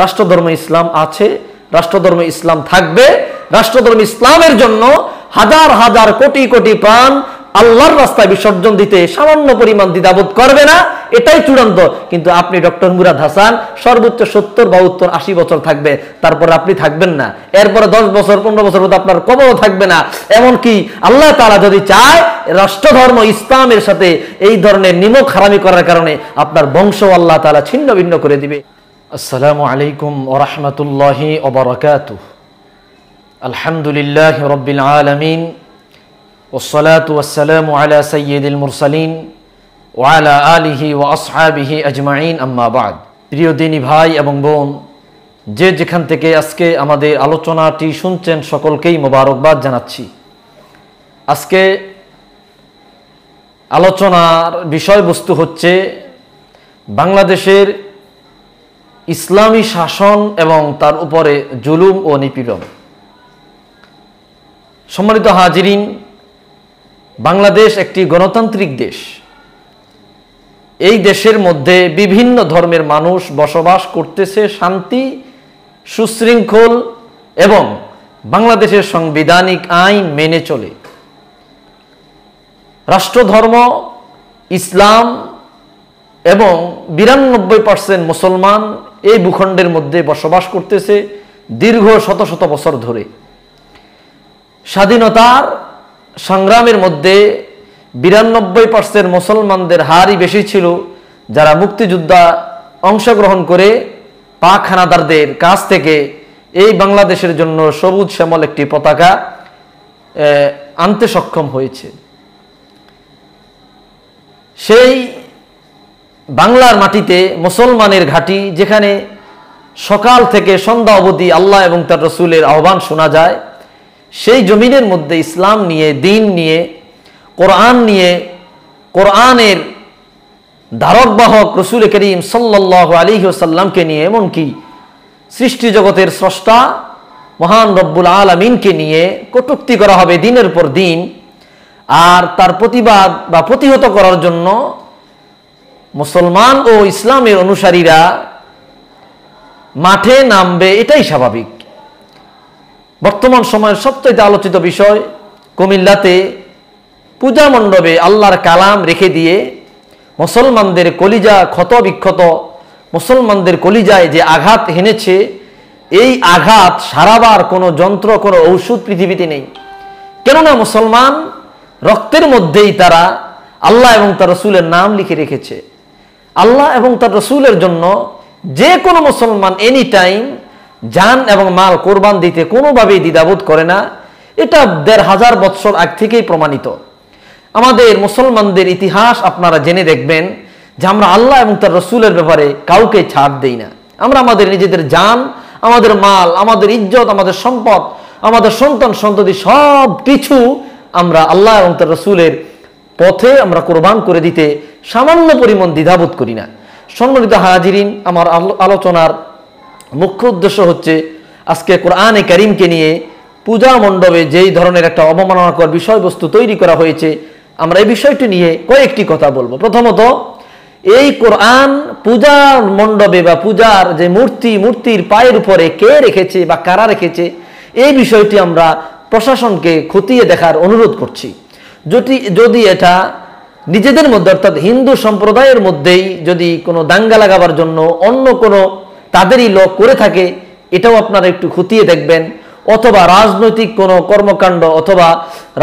রাষ্ট্রধর্ম ইসলাম আছে, রাষ্ট্রধর্ম ইসলাম থাকবে। রাষ্ট্রধর্ম ইসলামের জন্য হাজার হাজার কোটি কোটি প্রাণ আল্লাহর রাস্তায় বিসর্জন দিতে সামান্য পরিমাণ দ্বিধাবোধ করবে না, এটাই চূড়ান্ত। কিন্তু আপনি ডক্টর মুরাদ হাসান সর্বোচ্চ 70, 72, 80 বছর থাকবে, তারপর আপনি থাকবেন না। এরপরে 10 বছর 15 বছর আপনার কবরও থাকবে না। এমনকি আল্লাহ তাআলা যদি চায় রাষ্ট্রধর্ম ইসলামের সাথে এই ধরনের নিমক হারামি করার কারণে আপনার বংশ আল্লাহ তাআলা ছিন্ন ভিন্ন করে দিবে। আসসালামু আলাইকুম ওয়া রাহমাতুল্লাহি ওয়া বারাকাতুহু। আলহামদুলিল্লাহি রাব্বিল আলামিন والصلاة والسلام على سيد المرسلين وعلى آله وأصحابه أجمعين أما بعد। প্রিয় দিনী ভাই এবং বোন, যে যেখান থেকে আজকে আমাদের আলোচনাটি শুনছেন সকলকেই মোবারকবাদ জানাচ্ছি। আজকে আলোচনার বিষয়বস্তু হচ্ছে বাংলাদেশের ইসলামী শাসন এবং তার উপরে জুলুম ও নিপীড়ন। সম্মানিত হাজিরিন, বাংলাদেশ একটি গণতান্ত্রিক দেশ। এই দেশের মধ্যে বিভিন্ন ধর্মের মানুষ বসবাস করতেছে শান্তি, সুশৃঙ্খল এবং বাংলাদেশের সাংবিধানিক আইন মেনে চলে। রাষ্ট্রধর্ম ইসলাম এবং 92% মুসলমান এই ভূখণ্ডের মধ্যে বসবাস করতেছে দীর্ঘ শত শত বছর ধরে। স্বাধীনতার সংগ্রামের মধ্যে 92% মুসলমানদের হারই বেশি ছিল, যারা মুক্তিযুদ্ধে অংশগ্রহণ করে পাক হানাদারদের কাছ থেকে এই বাংলাদেশের জন্য সবুজ শ্যামল একটি পতাকা আনতে সক্ষম হয়েছে। সেই বাংলার মাটিতে মুসলমানের ঘাঁটি, যেখানে সকাল থেকে সন্ধ্যা অবধি আল্লাহ এবং তার রসুলের আহ্বান শোনা যায়, সেই জমিনের মধ্যে ইসলাম নিয়ে, দিন নিয়ে, কোরআন নিয়ে, কোরআনের ধারক বাহক রসুল করিম সাল্লাল্লাহু আলাইহি ওয়াসাল্লামকে নিয়ে, এমনকি সৃষ্টি জগতের স্রষ্টা মহান রব্বুল আলামিনকে নিয়ে কটূক্তি করা হবে দিনের পর দিন। আর তার প্রতিবাদ বা প্রতিহত করার জন্য মুসলমান ও ইসলামের অনুসারীরা মাঠে নামবে, এটাই স্বাভাবিক। বর্তমান সময়ের সবচেয়ে আলোচিত বিষয়, কুমিল্লাতে পূজা মণ্ডপে আল্লাহর কালাম রেখে দিয়ে মুসলমানদের কলিজা ক্ষত বিক্ষত, মুসলমানদের কলিজায় যে আঘাত হেনেছে, এই আঘাত সারাবার কোনো যন্ত্র, কোনো ঔষধ পৃথিবীতে নেই। কেননা মুসলমান রক্তের মধ্যেই তারা আল্লাহ এবং তার রসুলের নাম লিখে রেখেছে। আল্লাহ এবং তার রসুলের জন্য যে কোনো মুসলমান এনি টাইম জান এবং মাল কোরবান দিতে কোনোভাবেই দ্বিধাবোধ করে না। এটা 1500 বৎসর আগ থেকেই প্রমাণিত। আমাদের মুসলমানদের ইতিহাস আপনারা জেনে দেখবেন যে আমরা আল্লাহ এবং তার রসুলের ব্যাপারে কাউকে ছাড় দেই না। আমরা আমাদের নিজেদের জান, আমাদের মাল, আমাদের ইজ্জত, আমাদের সম্পদ, আমাদের সন্তান সন্ততি সব কিছু আমরা আল্লাহ এবং তার রসুলের পথে আমরা কোরবান করে দিতে সামান্য পরিমাণ দ্বিধাবোধ করি না। সম্মানিত হাজিরিন, আমার আলোচনার মুখ্য উদ্দেশ্য হচ্ছে আজকে কোরআনে কারীমকে নিয়ে পূজা মণ্ডপে যেই ধরনের একটা অবমাননাকর বিষয়বস্তু তৈরি করা হয়েছে, আমরা এই বিষয়টি নিয়ে কয়েকটি কথা বলবো। প্রথমত, এই কোরআন পূজা মণ্ডপে বা পূজার যে মূর্তির পায়ের উপরে কে রেখেছে বা কারা রেখেছে, এই বিষয়টি আমরা প্রশাসনকে খতিয়ে দেখার অনুরোধ করছি। যদি এটা নিজেদের মধ্যে অর্থাৎ হিন্দু সম্প্রদায়ের মধ্যেই যদি কোনো দাঙ্গা লাগাবার জন্য অন্য কোনো তাদেরই লোক করে থাকে, এটাও আপনারা একটু খতিয়ে দেখবেন। অথবা রাজনৈতিক কোনো কর্মকাণ্ড অথবা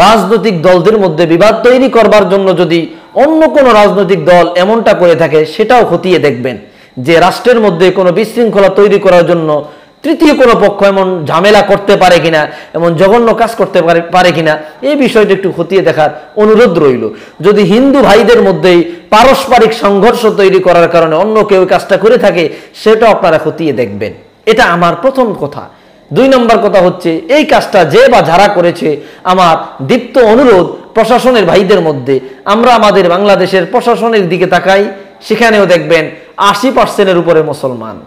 রাজনৈতিক দলদের মধ্যে বিবাদ তৈরি করবার জন্য যদি অন্য কোনো রাজনৈতিক দল এমনটা করে থাকে, সেটাও খতিয়ে দেখবেন যে রাষ্ট্রের মধ্যে কোনো বিশৃঙ্খলা তৈরি করার জন্য তৃতীয় কোনো পক্ষ এমন ঝামেলা করতে পারে কিনা, এমন জঘন্য কাজ করতে পারে কিনা, এই বিষয়টা একটু খতিয়ে দেখার অনুরোধ রইল। যদি হিন্দু ভাইদের মধ্যেই পারস্পরিক সংঘর্ষ তৈরি করার কারণে অন্য কেউ কাজটা করে থাকে, সেটা আপনারা খতিয়ে দেখবেন। এটা আমার প্রথম কথা। 2 নম্বর কথা হচ্ছে, এই কাজটা যে বা যারা করেছে, আমার দীপ্ত অনুরোধ প্রশাসনের ভাইদের মধ্যে, আমরা আমাদের বাংলাদেশের প্রশাসনের দিকে তাকাই, সেখানেও দেখবেন 80%-এর উপরে মুসলমান।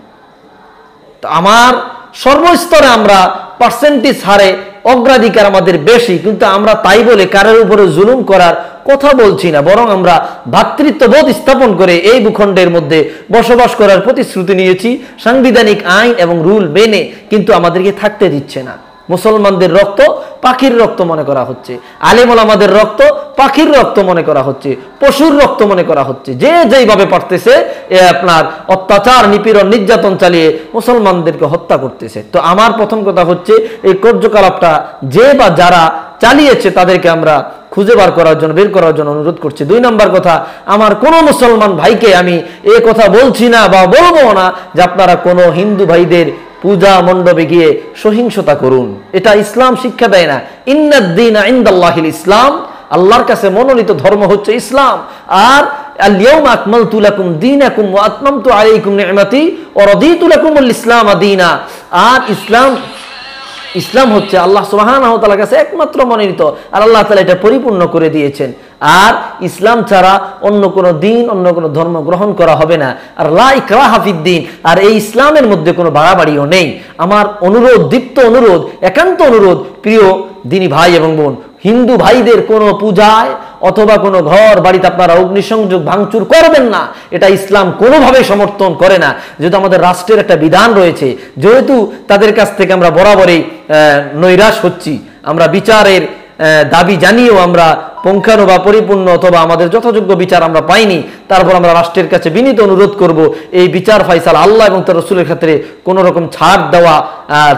আমার সর্বস্তরে আমরা পার্সেন্টেজ হারে অগ্রাধিকার আমাদের বেশি, কিন্তু আমরা তাই বলে কারোর উপরে জুলুম করার কথা বলছি না, বরং আমরা ভ্রাতৃত্ববোধ স্থাপন করে এই ভূখণ্ডের মধ্যে বসবাস করার প্রতিশ্রুতি নিয়েছি। সাংবিধানিক আইন এবং রুল মেনে কিন্তু আমাদেরকে থাকতে দিচ্ছে না। মুসলমানদের রক্ত পাখির রক্ত মনে করা হচ্ছে, আলেম ওলামাদের রক্ত পাখির রক্ত মনে করা হচ্ছে, পশুর রক্ত মনে করা হচ্ছে। যে যেইভাবে পারতেছে আপনার অত্যাচার, নিপীড়ন, নির্যাতন চালিয়ে মুসলমানদেরকে হত্যা করতেছে। তো আমার প্রথম কথা হচ্ছে এই কার্যকলাপটা যে বা যারা চালিয়েছে তাদেরকে আমরা খুঁজে বের করার জন্য অনুরোধ করছি। 2 নম্বর কথা, আমার কোনো মুসলমান ভাইকে আমি এই কথা বলছি না বা বলবো না যে আপনারা কোনো হিন্দু ভাইদের পূজা মণ্ডপে গিয়ে সহিংসতা করুন। এটা ইসলাম শিক্ষা দেয় না। ইন্নাদ-দীনা ইনদাল্লাহিল ইসলাম, আল্লাহর কাছে মনোনীত ধর্ম হচ্ছে ইসলাম। আর আল-ইয়াউমা আকমালতু লাকুম দীনাকুম ওয়া আতমামতু আলাইকুম নি'মাতি ওয়া রাদিতু লাকুমুল ইসলাম দীনা। আর ইসলাম হচ্ছে আল্লাহ সুবহানাহু ওয়া তাআলার কাছে একমাত্র মনোনীত, আর আল্লাহ তাআলা এটা পরিপূর্ণ করে দিয়েছেন। আর ইসলাম ছাড়া অন্য কোনো দিন, অন্য কোনো ধর্ম গ্রহণ করা হবে না। আর লা ইকরাহা ফিদ-দীন, আর এই ইসলামের মধ্যে কোনো বাড়াবাড়িও নেই। আমার অনুরোধ, দীপ্ত অনুরোধ, একান্ত অনুরোধ, প্রিয় দিনী ভাই এবং বোন, হিন্দু ভাইদের কোনো পূজায় অথবা কোনো ঘর বাড়িতে আপনারা অগ্নিসংযোগ ভাঙচুর করবেন না। এটা ইসলাম কোনোভাবেই সমর্থন করে না। যেহেতু আমাদের রাষ্ট্রের একটা বিধান রয়েছে, যেহেতু তাদের কাছ থেকে আমরা বরাবরই নৈরাশ হচ্ছি, আমরা বিচারের দাবি জানিয়েও আমরা পুঙ্খানু বা পরিপূর্ণ অথবা আমাদের যথাযোগ্য বিচার আমরা পাইনি, তারপর আমরা রাষ্ট্রের কাছে বিনীত অনুরোধ করব এই বিচার ফাইসালা আল্লাহ এবং তার রাসূলের ক্ষেত্রে কোনো রকম ছাড় দেওয়া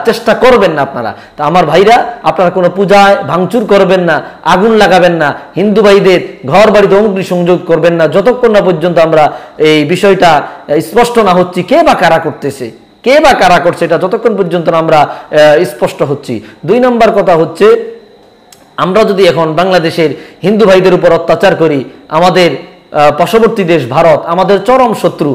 চেষ্টা করবেন না আপনারা। তা আমার ভাইরা, আপনারা কোনো পূজায় ভাঙচুর করবেন না, আগুন লাগাবেন না, হিন্দু ভাইদের ঘর বাড়িতে অগ্নিসংযোগ করবেন না, যতক্ষণ না পর্যন্ত আমরা এই বিষয়টা স্পষ্ট না হচ্ছি কে বা কারা করতেছে, কে বা কারা করছে, এটা যতক্ষণ পর্যন্ত আমরা স্পষ্ট হচ্ছি। 2 নম্বর কথা হচ্ছে, আমরা যদি এখন বাংলাদেশের হিন্দু ভাইদের উপর অত্যাচার করি, আমাদের পার্শ্ববর্তী দেশ ভারত আমাদের চরম শত্রু,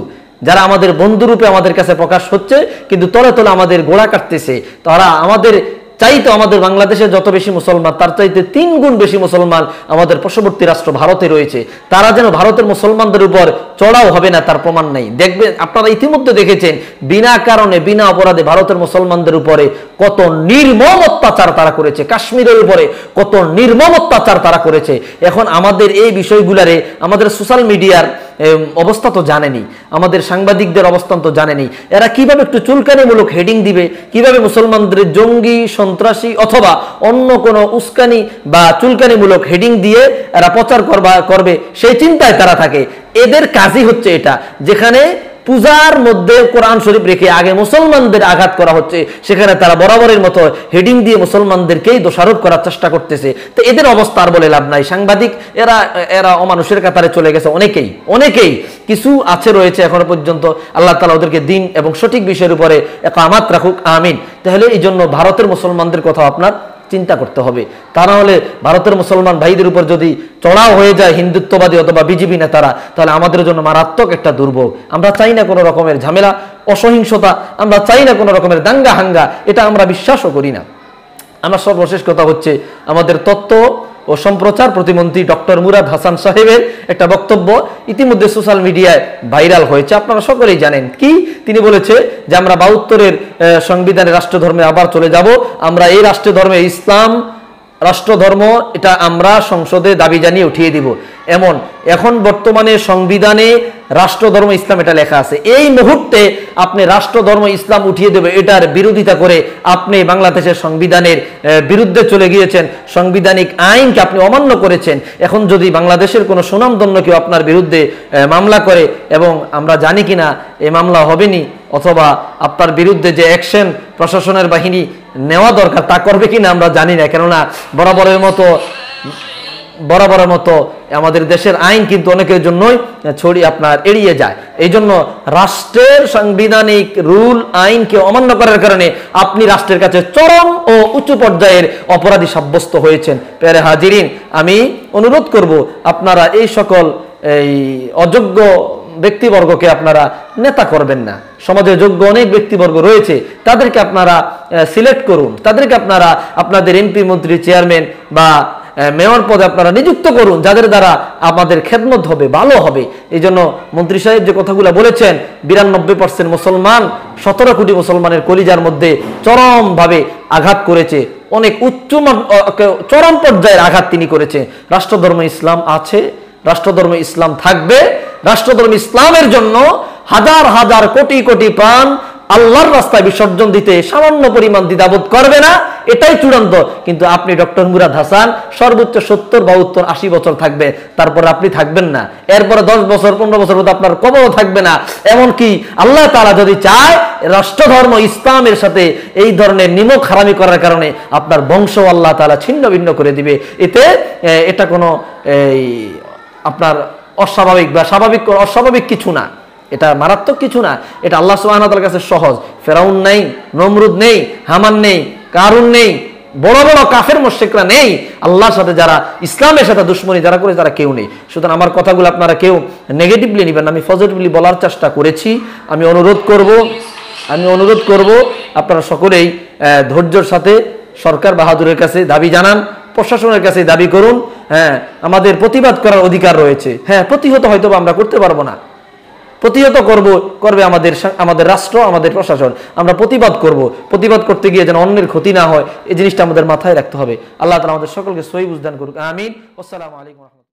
যারা আমাদের বন্ধুরূপে আমাদের কাছে প্রকাশ হচ্ছে, কিন্তু তলে তলে আমাদের গোড়া কাটতেছে। তারা আমাদের চাইতে, আমাদের বাংলাদেশে যত বেশি মুসলমান তার চাইতে 3 গুণ বেশি মুসলমান আমাদের পার্শ্ববর্তী রাষ্ট্র ভারতে রয়েছে। তারা যেন ভারতের মুসলমানদের উপর চড়াও হবে না তার প্রমাণ নাই। দেখবেন, আপনারা ইতিমধ্যে দেখেছেন বিনা কারণে, বিনা অপরাধে ভারতের মুসলমানদের উপরে কত নির্মম অত্যাচার তারা করেছে, কাশ্মীরের উপরে কত নির্মম অত্যাচার তারা করেছে। এখন আমাদের এই বিষয়গুলারে আমাদের সোশ্যাল মিডিয়ার অবস্থা তো জানেনি, আমাদের সাংবাদিকদের অবস্থান তো জানেনি। এরা কিভাবে একটু চুলকানিমূলক হেডিং দিবে, কিভাবে মুসলমানদের জঙ্গি, সন্ত্রাসী অথবা অন্য কোনো উস্কানি বা চুলকানিমূলক হেডিং দিয়ে এরা প্রচার করবে, সেই চিন্তায় তারা থাকে। এদের কাজই হচ্ছে এটা, যেখানে পূজার মধ্যে কোরআন শরীফ রেখে আগে মুসলমানদের আঘাত করা হচ্ছে, সেখানে তারা বরাবরের মতো হেডিং দিয়ে মুসলমানদেরকেই দোষারোপ করার চেষ্টা করতেছে। তো এদের অবস্থা আর বলে লাভ নাই। সাংবাদিক এরা অমানুষের কাতারে চলে গেছে, অনেকেই কিছু আছে রয়েছে এখনো পর্যন্ত। আল্লাহ তাআলা ওদেরকে দিন এবং সঠিক বিষয়ের উপরে ইকামাত রাখুক, আমিন। তাহলে এই জন্য ভারতের মুসলমানদের কথা আপনার চিন্তা করতে হবে। তা না হলে ভারতের মুসলমান ভাইদের উপর যদি চড়াও হয়ে যায় হিন্দুত্ববাদী অথবা বিজেপি নেতারা, তাহলে আমাদের জন্য মারাত্মক একটা দুর্ভোগ। আমরা চাই না কোনো রকমের ঝামেলা, অসহিংসতা, আমরা চাই না কোনো রকমের দাঙ্গা হাঙ্গা, এটা আমরা বিশ্বাসও করি না। আমার সর্বশেষ কথা হচ্ছে, আমাদের তথ্য ও সম্প্রচার প্রতিমন্ত্রী ডক্টর মুরাদ হাসান সাহেবের একটা বক্তব্য ইতিমধ্যে সোশ্যাল মিডিয়ায় ভাইরাল হয়েছে, আপনারা সকলেই জানেন। কি তিনি বলেছে যে আমরা 72-এর সংবিধানের রাষ্ট্রধর্মে আবার চলে যাব, আমরা এই রাষ্ট্রধর্মে ইসলাম রাষ্ট্রধর্ম, এটা আমরা সংসদে দাবি জানিয়ে উঠিয়ে দিব। এখন বর্তমানে সংবিধানে রাষ্ট্রধর্ম ইসলাম এটা লেখা আছে। এই মুহূর্তে আপনি রাষ্ট্রধর্ম ইসলাম উঠিয়ে দেবে, এটার বিরোধিতা করে আপনি বাংলাদেশের সংবিধানের বিরুদ্ধে চলে গিয়েছেন, সাংবিধানিক আইনকে আপনি অমান্য করেছেন। এখন যদি বাংলাদেশের কোনো সুনামধন্য কেউ আপনার বিরুদ্ধে মামলা করে, এবং আমরা জানি কিনা এই মামলা হবেনি, অথবা আপনার বিরুদ্ধে যে অ্যাকশন প্রশাসনের বাহিনী নেওয়া দরকার তা করবে কিনা আমরা জানি না, কেননা বরাবরের মতো আমাদের দেশের আইন কিন্তু অনেকের জন্যই আপনার এড়িয়ে যায়। এই জন্য রাষ্ট্রের সাংবিধানিক রুল আইনকে অমান্য করার কারণে আপনি রাষ্ট্রের কাছে চরম ও উচ্চ পর্যায়ের অপরাধী সাব্যস্ত হয়েছেন। প্যারে হাজিরিন, আমি অনুরোধ করব আপনারা এই সকল অযোগ্য ব্যক্তিবর্গকে আপনারা নেতা করবেন না। সমাজে যোগ্য অনেক ব্যক্তিবর্গ রয়েছে, তাদেরকে আপনারা সিলেক্ট করুন, তাদেরকে আপনারা আপনাদের এমপি, মন্ত্রী, চেয়ারম্যান বা মেয়র পদে আপনারা নিযুক্ত করুন, যাদের দ্বারা আমাদের খেদমত হবে, ভালো হবে। এই জন্য মন্ত্রী সাহেব যে কথাগুলো বলেছেন, 92% মুসলমান, 17 কোটি মুসলমানের কলিজার মধ্যে চরমভাবে আঘাত করেছে, অনেক চরম পর্যায়ের আঘাত তিনি করেছে। রাষ্ট্রধর্ম ইসলাম আছে, রাষ্ট্রধর্ম ইসলাম থাকবে। রাষ্ট্রধর্ম ইসলামের জন্য হাজার হাজার কোটি কোটি প্রাণ আল্লাহর রাস্তায় বিসর্জন দিতে সামান্য পরিমাণ দ্বিধাবোধ করবে না, এটাই চূড়ান্ত। কিন্তু আপনি ডক্টর মুরাদ হাসান সর্বোচ্চ 70, 72, 80 বছর থাকবে, তারপর আপনি থাকবেন না। এরপরে 10 বছর 15 বছর মধ্যে আপনার কবরও থাকবে না। এমনকি আল্লাহ তাআলা যদি চায়, রাষ্ট্রধর্ম ইসলামের সাথে এই ধরনের নিমক হারামি করার কারণে আপনার বংশ আল্লাহ তাআলা ছিন্ন ভিন্ন করে দিবে। এটা কোনো আপনার অস্বাভাবিক বা স্বাভাবিক অস্বাভাবিক কিছু না, এটা মারাত্মক কিছু না। এটা আল্লাহ সুবহানাহু ওয়া তাআলার কাছে সহজ। ফেরাউন নেই, নমরুদ নেই, হামান নেই, কারুন নেই, বড় বড় কাফের মুশরিকরা নেই। আল্লাহর সাথে যারা ইসলামের সাথে দুশমনি যারা করে, তারা কেউ নেই। সুতরাং আমার কথাগুলো আপনারা কেউ নেগেটিভলি নেবেন না, আমি পজিটিভলি বলার চেষ্টা করেছি। আমি অনুরোধ করব আপনারা সকলেই ধৈর্যের সাথে সরকার বাহাদুরের কাছে দাবি জানান, প্রশাসনের কাছে দাবি করুন। হ্যাঁ, আমাদের প্রতিবাদ করার অধিকার রয়েছে। হ্যাঁ, প্রতিহত হয়তো আমরা করতে পারবো না, প্রতিহত করবে আমাদের রাষ্ট্র, আমাদের প্রশাসন। আমরা প্রতিবাদ করব, প্রতিবাদ করতে গিয়ে যেন অন্যের ক্ষতি না হয়, এই জিনিসটা আমাদের মাথায় রাখতে হবে। আল্লাহ তাআলা আমাদের সকলকে সহি বুঝদান করুক, আমিন। আসসালামু আলাইকুম।